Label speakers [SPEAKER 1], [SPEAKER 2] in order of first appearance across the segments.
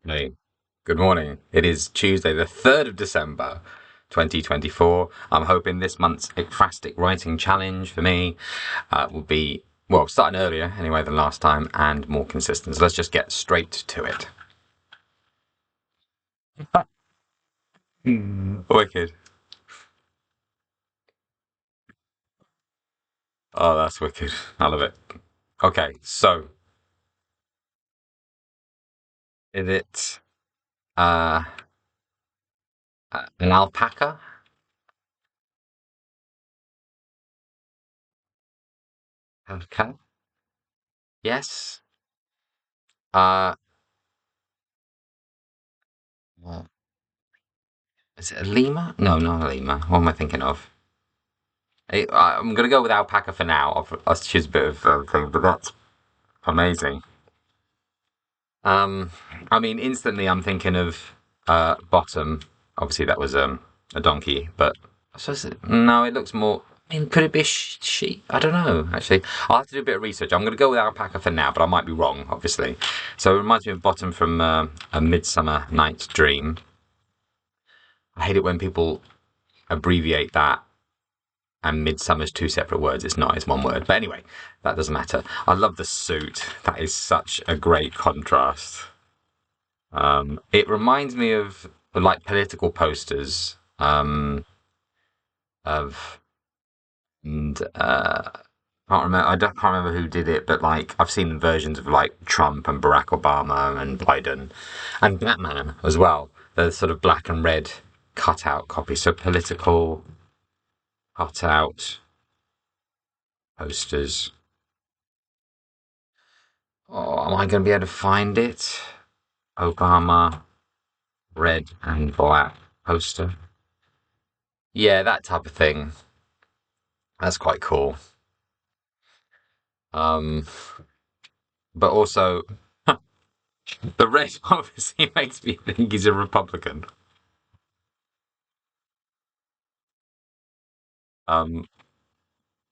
[SPEAKER 1] Hey, good morning. It is Tuesday, the 3rd of December, 2024. I'm hoping this month's Ekphrastic writing challenge for me will be, well, starting earlier anyway than last time and more consistent. So let's just get straight to it. Wicked. Oh, that's wicked. I love it. Okay, so is it uh, an alpaca? Alpaca? Yes. Uh, well, is it a lemur? No, not a lemur. What am I thinking of? I'm going to go with alpaca for now. I'll choose a bit of thing, but that's amazing. Um, I mean, instantly I'm thinking of bottom. Obviously, that was a donkey, but I suppose no, it looks more. I mean, could it be a sheep? I don't know. Actually, I'll have to do a bit of research. I'm going to go with alpaca for now, but I might be wrong, obviously. So it reminds me of bottom from A Midsummer Night's Dream. I hate it when people abbreviate that and midsummer's two separate words. It's not, it's one word. But anyway, that doesn't matter. I love the suit. That is such a great contrast. It reminds me of like political posters of and can't remember. Can't remember who did it, but like I've seen versions of like Trump and Barack Obama and Biden and Batman as well. The sort of black and red cutout copy. So political cutout posters. Oh, am I going to be able to find it? Obama, red and black poster. Yeah, that type of thing. That's quite cool. Um, but also, the red obviously makes me think he's a Republican. Um,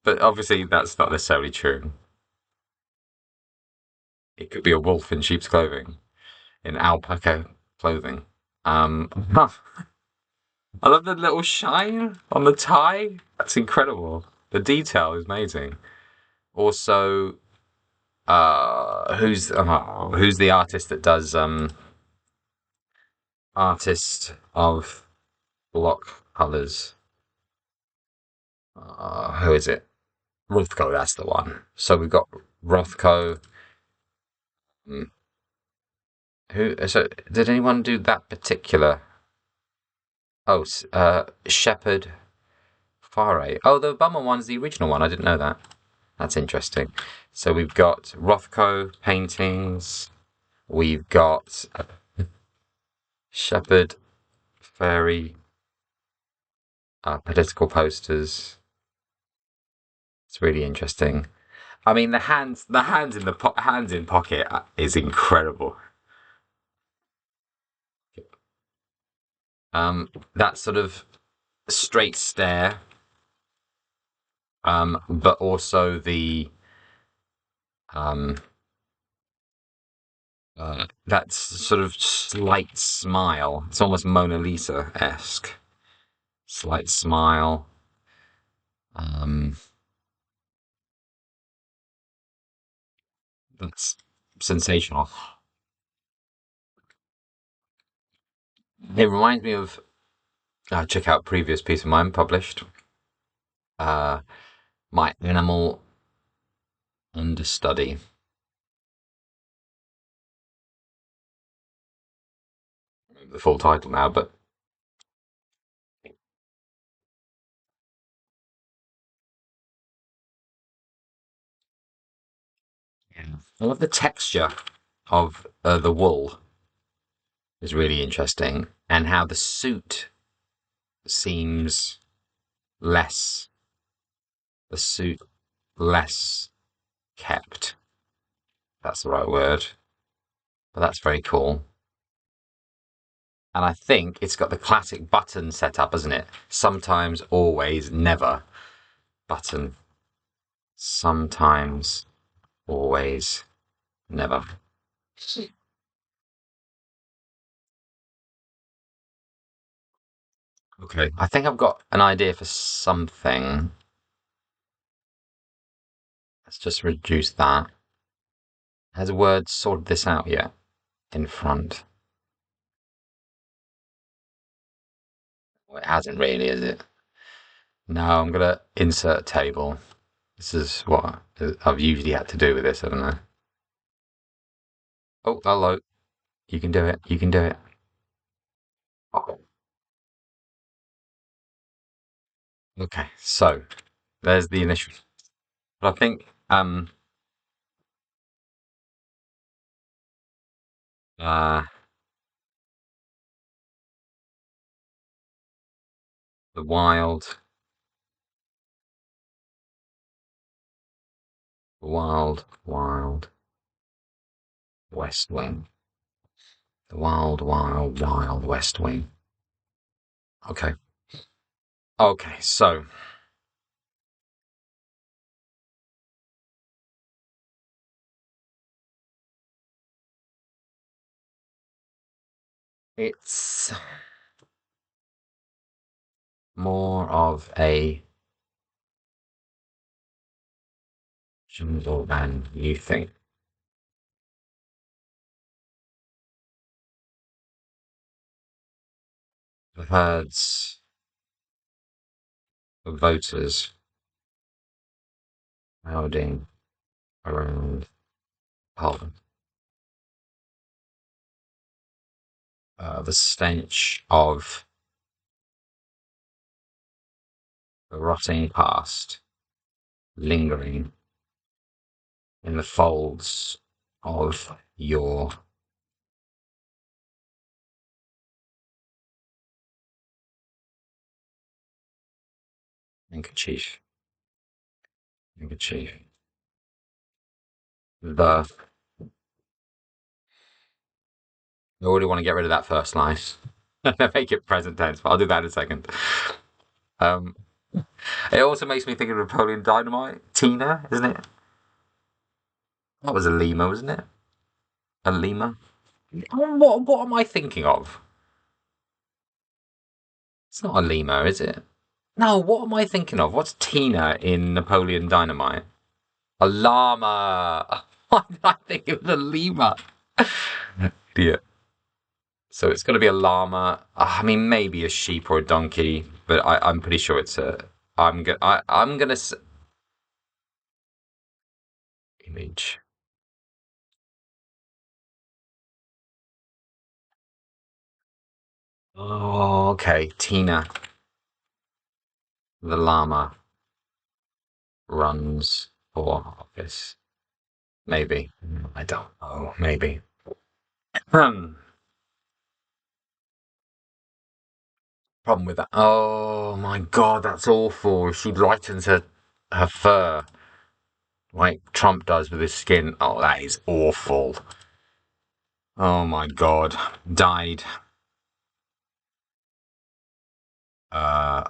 [SPEAKER 1] but obviously that's not necessarily true. It could be a wolf in sheep's clothing, in alpaca clothing. I love the little shine on the tie. That's incredible. The detail is amazing. Also, who's the artist that does artist of block colors? Who is it? Rothko, that's the one. So we've got Rothko. mm, Who? So did anyone do that particular? Oh, Shepherd Fare. Oh, the Bummer one's the original one. I didn't know that. That's interesting. So we've got Rothko paintings. We've got Shepherd Fairy political posters. It's really interesting. I mean, the hands in hands in pocket is incredible. That sort of straight stare, but also the um, that sort of slight smile. It's almost Mona Lisa esque. Slight smile. Um, that's sensational. It reminds me of check out previous piece of mine published. Uh, my animal understudy. The full title now, but yeah. I love the texture of the wool is really interesting, and how the suit seems less the suit less kept. That's the right word, but that's very cool. And I think it's got the classic button setup, hasn't it? Sometimes, always, never button. Sometimes, always, never. Okay. I think I've got an idea for something. Let's just reduce that. Has a word sorted this out yet? In front. Well, it hasn't really, is it? No, I'm gonna insert a table. This is what I've usually had to do with this, I don't know. Oh, hello. You can do it. You can do it. Oh, okay, so there's the initial. But I think uh the wild West Wing. The wild West Wing. Okay. Okay, so it's more of a jungle than you think. The herds of voters crowding around Parliament. The stench of the rotting past lingering in the folds of your handkerchief. Handkerchief. The I already want to get rid of that first line. Make it present tense, but I'll do that in a second. Um, it also makes me think of Napoleon Dynamite. Tina, isn't it? That was a lemur, wasn't it? A lemur. What am I thinking of? It's not a lemur, is it? No, what am I thinking of? What's Tina in Napoleon Dynamite? A llama. Why did I think it was a lemur? Idiot. So it's going to be a llama. I mean, maybe a sheep or a donkey, but I'm pretty sure it's a. I'm gonna image. Oh, okay. Tina, the llama, runs for office. Maybe. I don't know. Maybe. Hmm. Problem with that. Oh my god, that's awful. She lightens her fur like Trump does with his skin. Oh, that is awful. Oh my god. Died.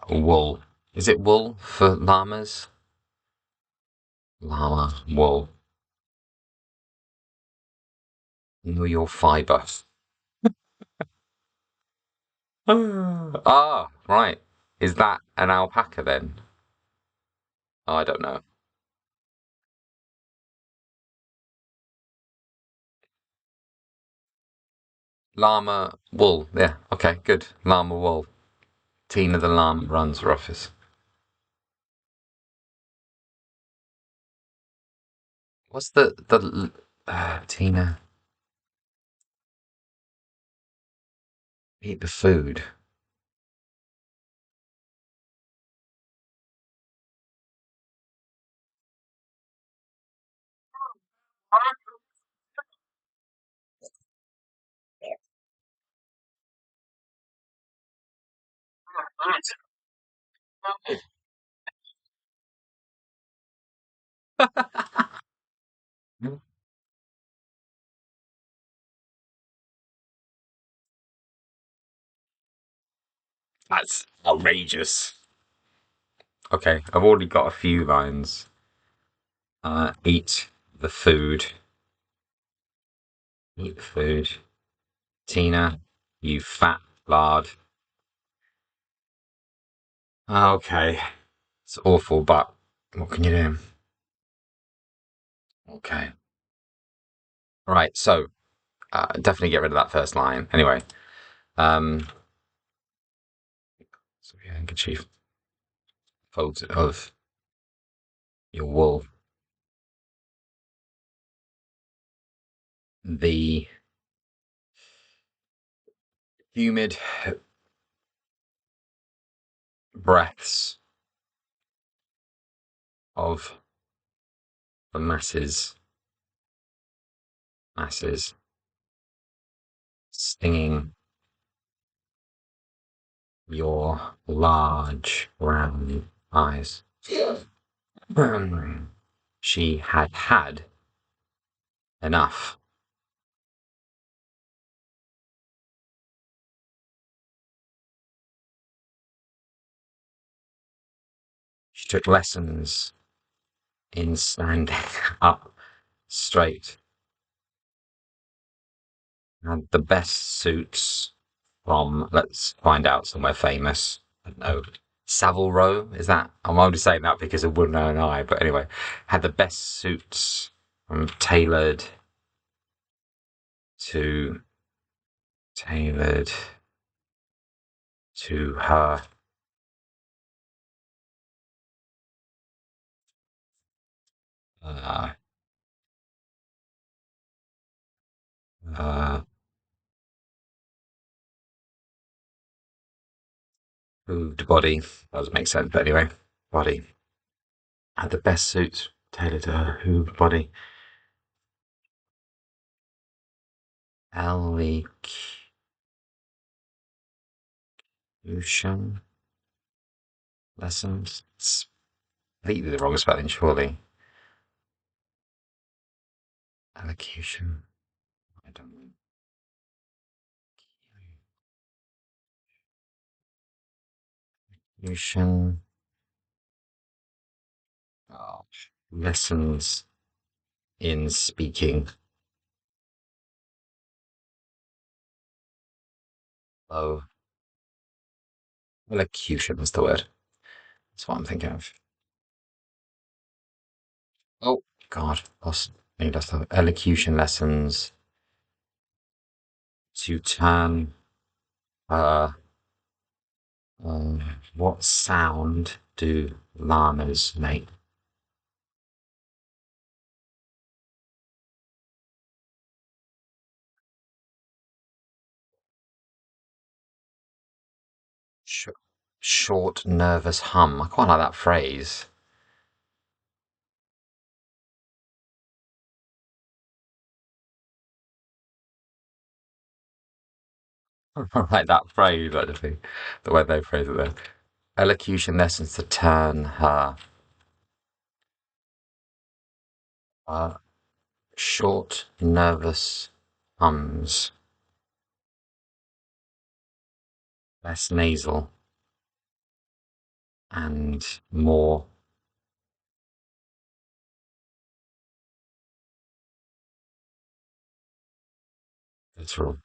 [SPEAKER 1] Wool. Is it wool for llamas? Llama, wool. Know your fiber. Ah, right. Is that an alpaca then? Oh, I don't know. Llama, wool. Yeah, okay, good. Llama, wool. Tina the llama runs her office. What's the Tina eat the food? That's outrageous. Okay, I've already got a few lines. Eat the food. Eat the food. Tina, you fat lard. Okay. It's awful, but what can you do? Okay. Right, so definitely get rid of that first line. Anyway, um, so your handkerchief folds of your wool. The humid breaths of the masses stinging your large round eyes. She had had enough. She took lessons in standing up straight, had the best suits from, let's find out, somewhere famous. I don't know. Savile Row? Is that? I'm only saying that because of Woodland and I, but anyway, had the best suits from to tailored to her. Uh, uh, Moved body. That doesn't make sense, but anyway, body. Had the best suits tailored to her hooved body. Elocution lessons. It's completely the wrong spelling, surely. Elocution. I don't know. Elocution. Oh, lessons in speaking. Oh, elocution is the word. That's what I'm thinking of. Oh, God. Maybe that's the elocution lessons to turn her. What sound do llamas make? Sh- Short, nervous hum. I quite like that phrase. I like that phrase, actually. The way they phrase it there. Elocution lessons to turn her. Uh, Short, nervous hums. Less nasal and more literal.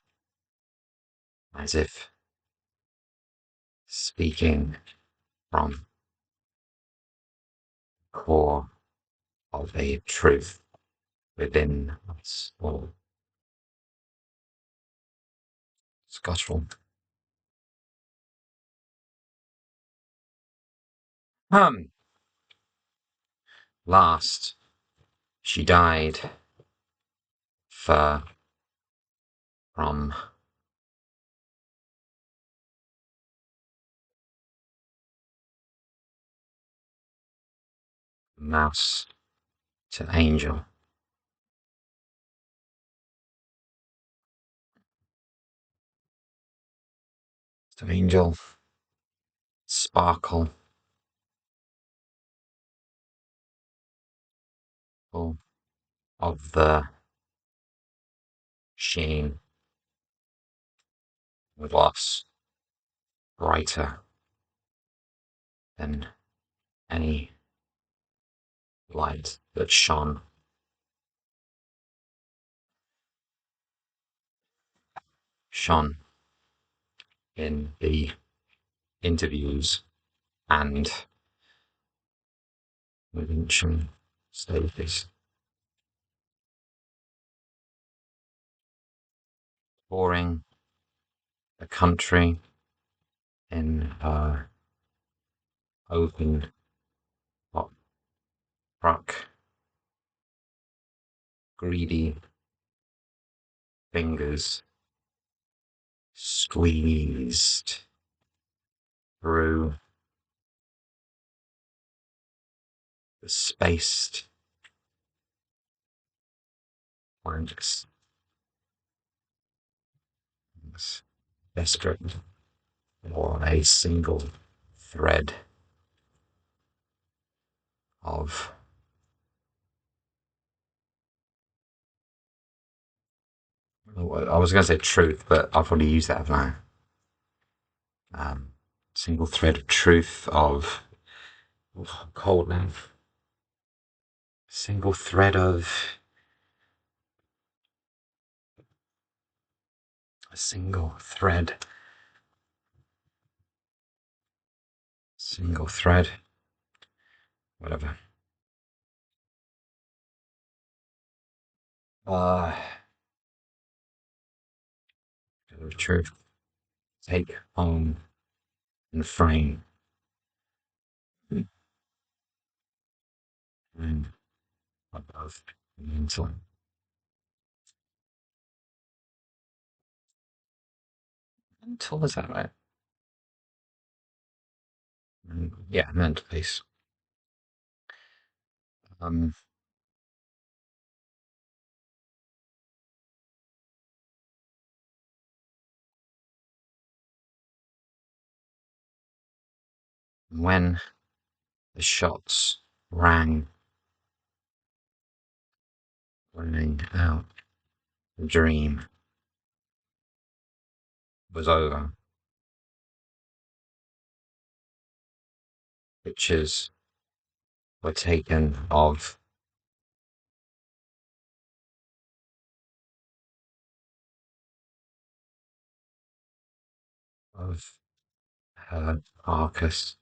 [SPEAKER 1] As if speaking from the core of a truth within us all. Guttural. Um, Last, she died fur from mouse to angel, to angel, sparkle, full of the sheen, gloss, brighter than any light that shone in the interviews and ancient stages. Touring the country in her open hot truck, greedy fingers squeezed through the spaced planks, desperate for a single thread of I was going to say truth, but I've already used that, haven't I? Single thread of truth of cold now. Single thread of a single thread, whatever. Of truth. Take home and frame. And above the mental. Mental, is that right? Yeah, mental piece. Um, when the shots rang out, the dream was over. Pictures were taken of her carcass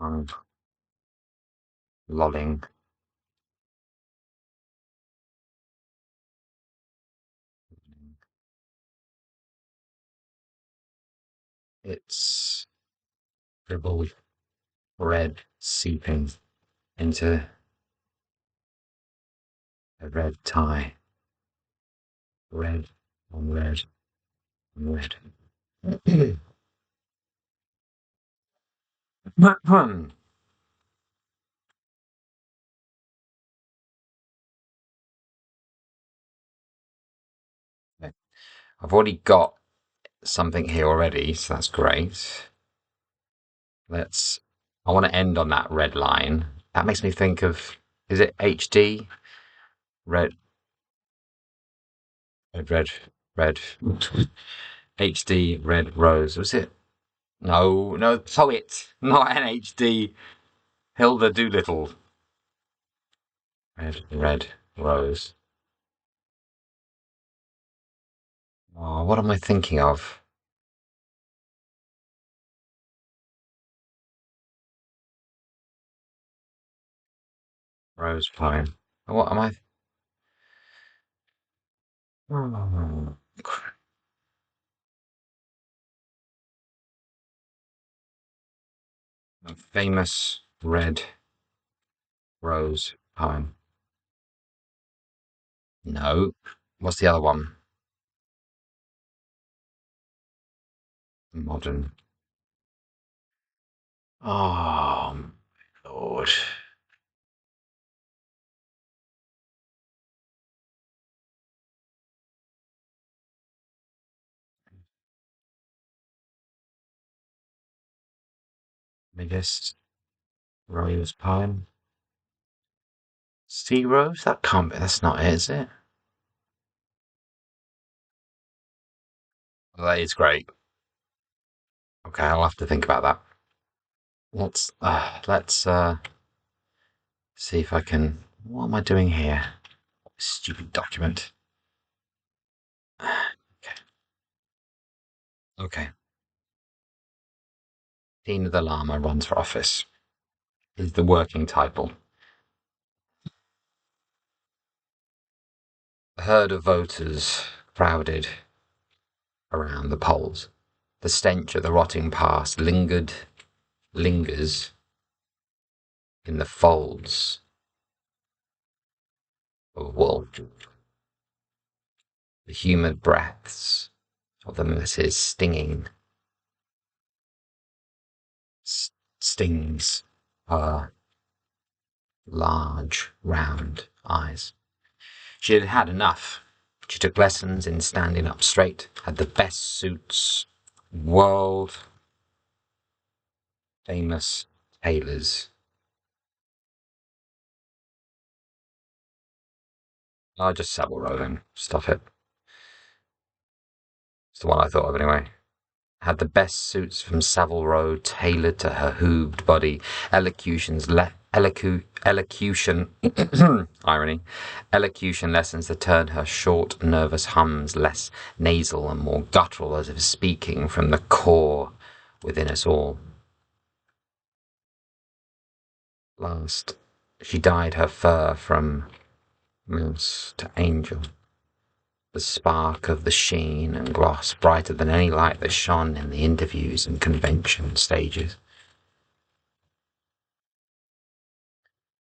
[SPEAKER 1] and lolling its dribbled red seeping into a red tie. Red on red on red. I've already got something here already, so that's great. I want to end on that red line. That makes me think of, is it HD? Red, red. HD, red rose. Was it? No, poet, not NHD. Hilda Doolittle. Red rose. Oh, what am I thinking of? Rose pine. What am I? Oh, a famous red rose pine. No. What's the other one? Modern. Oh, my Lord. Biggest rose pine. Sea rose? That can't be. That's not it, is it? Well, that is great. Okay, I'll have to think about that. Let's see if I can. What am I doing here? Stupid document. Okay. Okay. Tina the Llama runs for office is the working title. A herd of voters crowded around the polls. The stench of the rotting past lingers in the folds of wool. The humid breaths of the masses stings her large, round eyes. She had had enough. She took lessons in standing up straight, had the best suits, world famous tailors. I just Savile Row then. Stuff it. It's the one I thought of anyway. Had the best suits from Savile Row tailored to her hooved body. Elocution, irony, elocution lessons that turned her short, nervous hums less nasal and more guttural, as if speaking from the core within us all. Last, she dyed her fur from mouse to angel. The spark of the sheen and gloss brighter than any light that shone in the interviews and convention stages.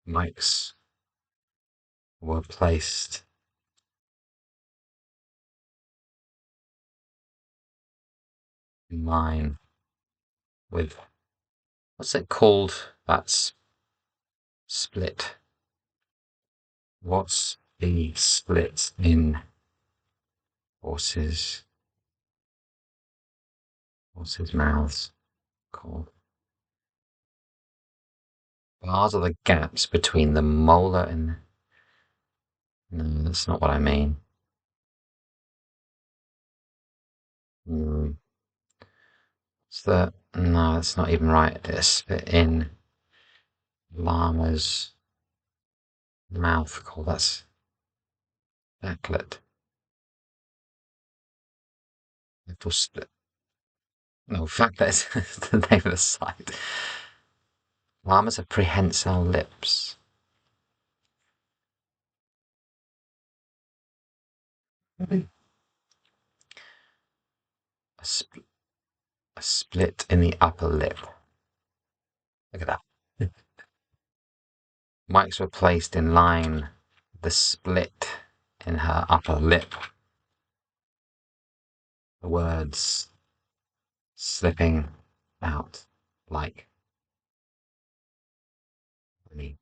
[SPEAKER 1] Mics were placed in line with, what's it called? That's split. What's the split in horses' mouths called? Bars are the gaps between the molar and. No, that's not what I mean. It's the. No, that's not even right. It's split in llama's mouth called. That's backlet. Little split. No, fact, that is the name of the site. Llamas have prehensile lips. A, sp- a split in the upper lip. Look at that. Mics were placed in line. The split in her upper lip. The words slipping out like me.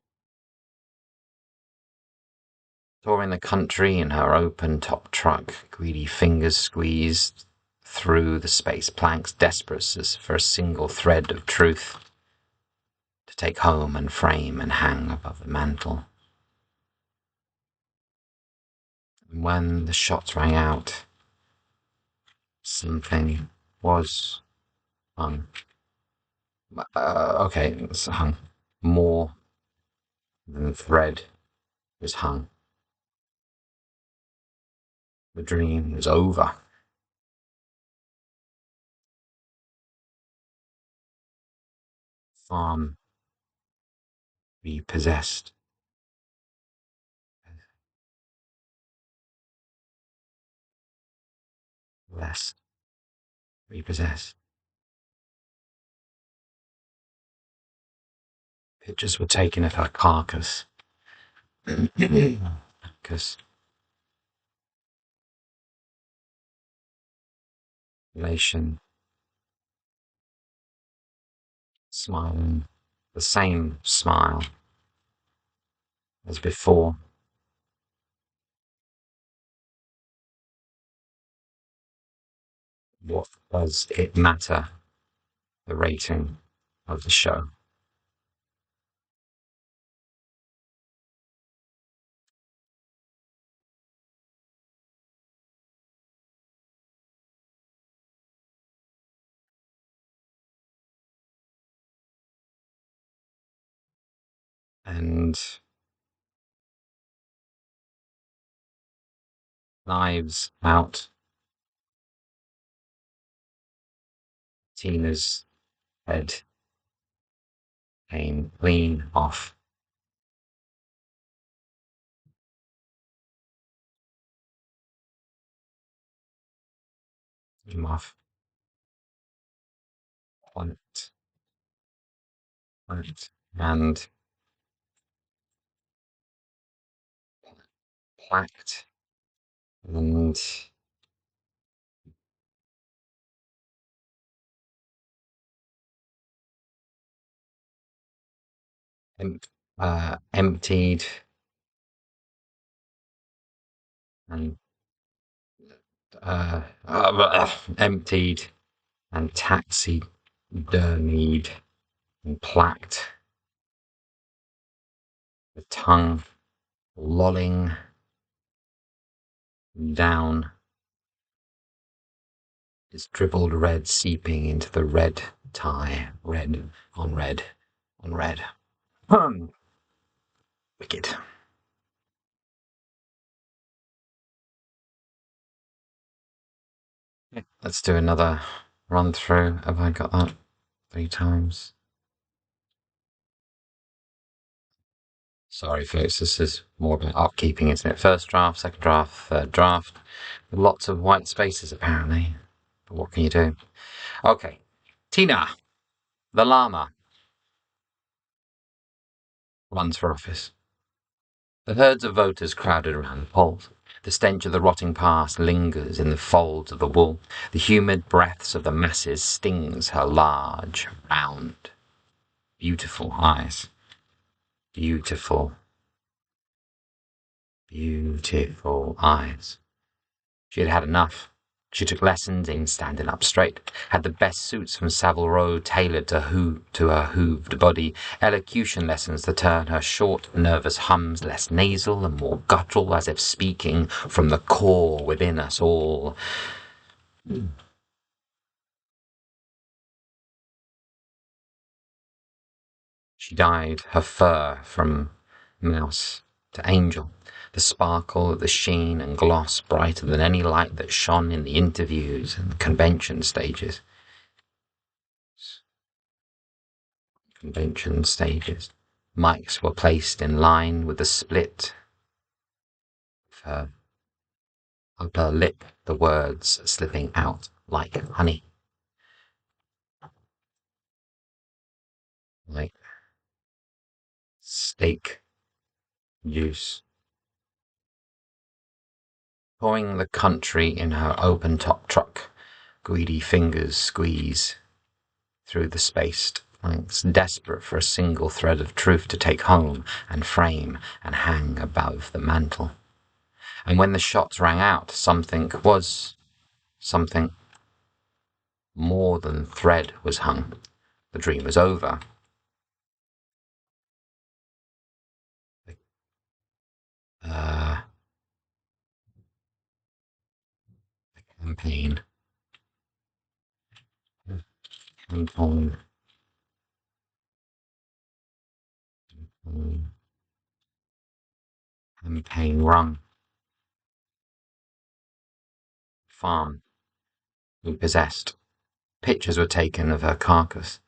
[SPEAKER 1] Touring the country in her open-top truck, greedy fingers squeezed through the space planks, desperate as for a single thread of truth to take home and frame and hang above the mantel. And when the shots rang out, something was hung. Okay, it's hung. More than thread was hung. The dream was over. Farm repossessed. Less repossessed. Pictures were taken of her carcass. Because elation, smiling, the same smile as before. What does it matter? The rating of the show. And Knives Out Tina's head came clean off. Came off. Planked. Planked. And placked. And emptied and emptied and taxidermied and placked, the tongue lolling down, its dribbled red seeping into the red tie, red on red on red. Wicked. Let's do another run through. Have I got that 3 times? Sorry, folks, this is more about upkeeping, isn't it? First draft, second draft, third draft. With lots of white spaces, apparently. But what can you do? Okay. Tina, the llama, runs for office. The herds of voters crowded around the polls. The stench of the rotting past lingers in the folds of the wool. The humid breaths of the masses stings her large, round, beautiful eyes. Beautiful, beautiful eyes. She had had enough. She took lessons in standing up straight, had the best suits from Savile Row tailored to her hooved body, elocution lessons to turn her short, nervous hums less nasal and more guttural, as if speaking from the core within us all. She dyed her fur from mouse to angel, the sparkle, the sheen and gloss brighter than any light that shone in the interviews and convention stages. Mics were placed in line with the split of her upper lip, the words slipping out like honey. Like steak juice. Pouring the country in her open-top truck, greedy fingers squeeze through the spaced planks, desperate for a single thread of truth to take home and frame and hang above the mantle. And when the shots rang out, something more than thread was hung. The dream was over. The campaign. Campaign. Campaign rung. Farm. Repossessed. Pictures were taken of her carcass.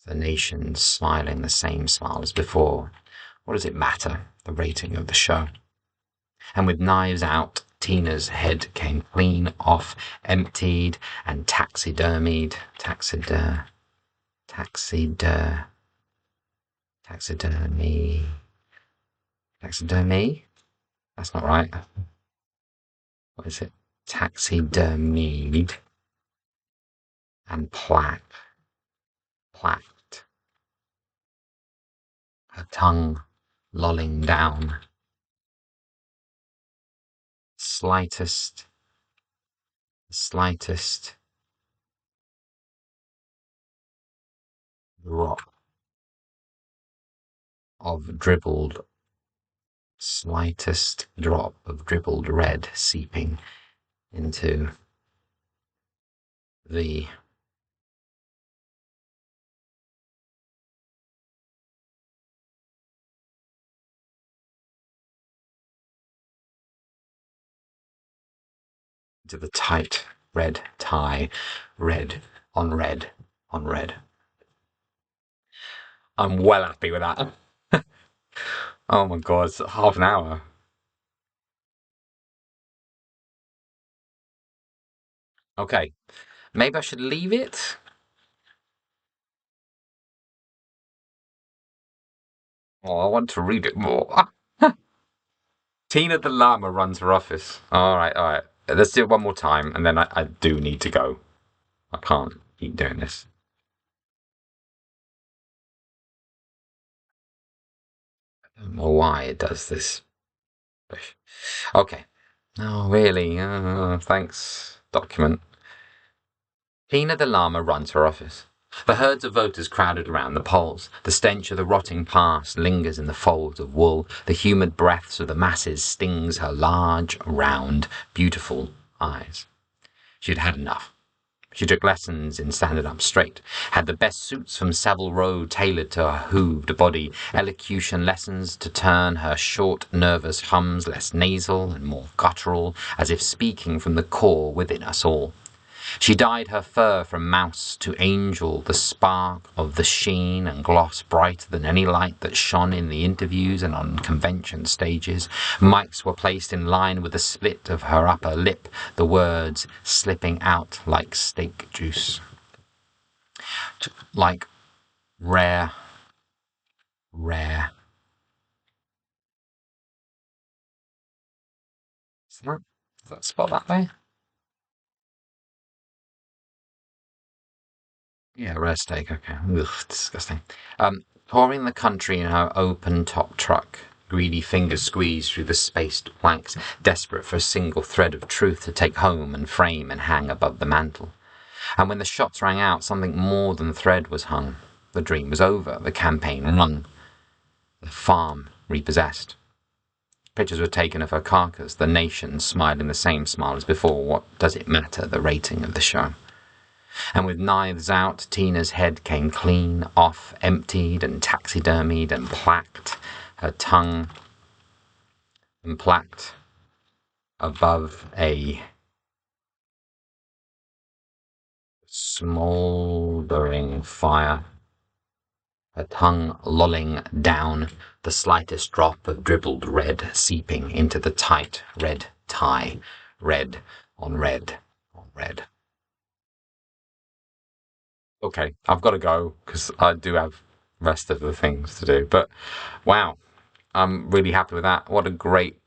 [SPEAKER 1] The nation smiling the same smile as before. What does it matter, the rating of the show? And with knives out, Tina's head came clean off, emptied and taxidermied. Taxidermy? That's not right. What is it? Taxidermied and placked. Her tongue lolling down. Slightest drop of dribbled red seeping into the tight red tie, red on red on red. I'm well happy with that. Oh my god, it's half an hour. Okay, maybe I should leave it. Oh, I want to read it more. Tina the llama runs her office. All right, all right. Let's do it one more time, and then I do need to go. I can't keep doing this. I don't know why it does this. Okay. Oh, really? Thanks, document. Tina the llama runs her office. The herds of voters crowded around the polls. The stench of the rotting past lingers in the folds of wool. The humid breaths of the masses stings her large, round, beautiful eyes. She'd had enough. She took lessons in standing up straight, had the best suits from Savile Row tailored to her hooved body, elocution lessons to turn her short, nervous hums less nasal and more guttural, as if speaking from the core within us all. She dyed her fur from mouse to angel, the spark of the sheen and gloss brighter than any light that shone in the interviews and on convention stages. Mics were placed in line with the split of her upper lip, the words slipping out like steak juice. Like rare, rare. Is that spelled that way? Yeah, rare steak. Okay. Ugh, disgusting. Touring the country in her open-top truck, greedy fingers squeezed through the spaced planks, desperate for a single thread of truth to take home and frame and hang above the mantel. And when the shots rang out, something more than thread was hung. The dream was over, the campaign run, the farm repossessed. Pictures were taken of her carcass, the nation smiling the same smile as before. What does it matter, the rating of the show? And with knives out, Tina's head came clean off, emptied and taxidermied and plaqued, her tongue and plaqued above a smouldering fire, her tongue lolling down, the slightest drop of dribbled red seeping into the tight red tie, red on red on red. Okay, I've got to go because I do have rest of the things to do. But wow, I'm really happy with that. What a great,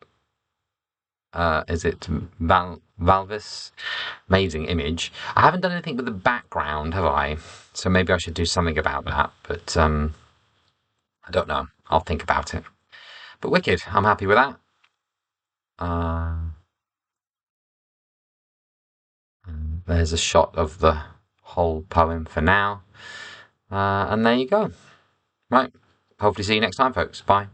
[SPEAKER 1] is it Valvis? Amazing image. I haven't done anything with the background, have I? So maybe I should do something about that. But I don't know. I'll think about it. But wicked, I'm happy with that. Uh, there's a shot of the whole poem for now. And there you go. Right. Hopefully see you next time, folks. Bye.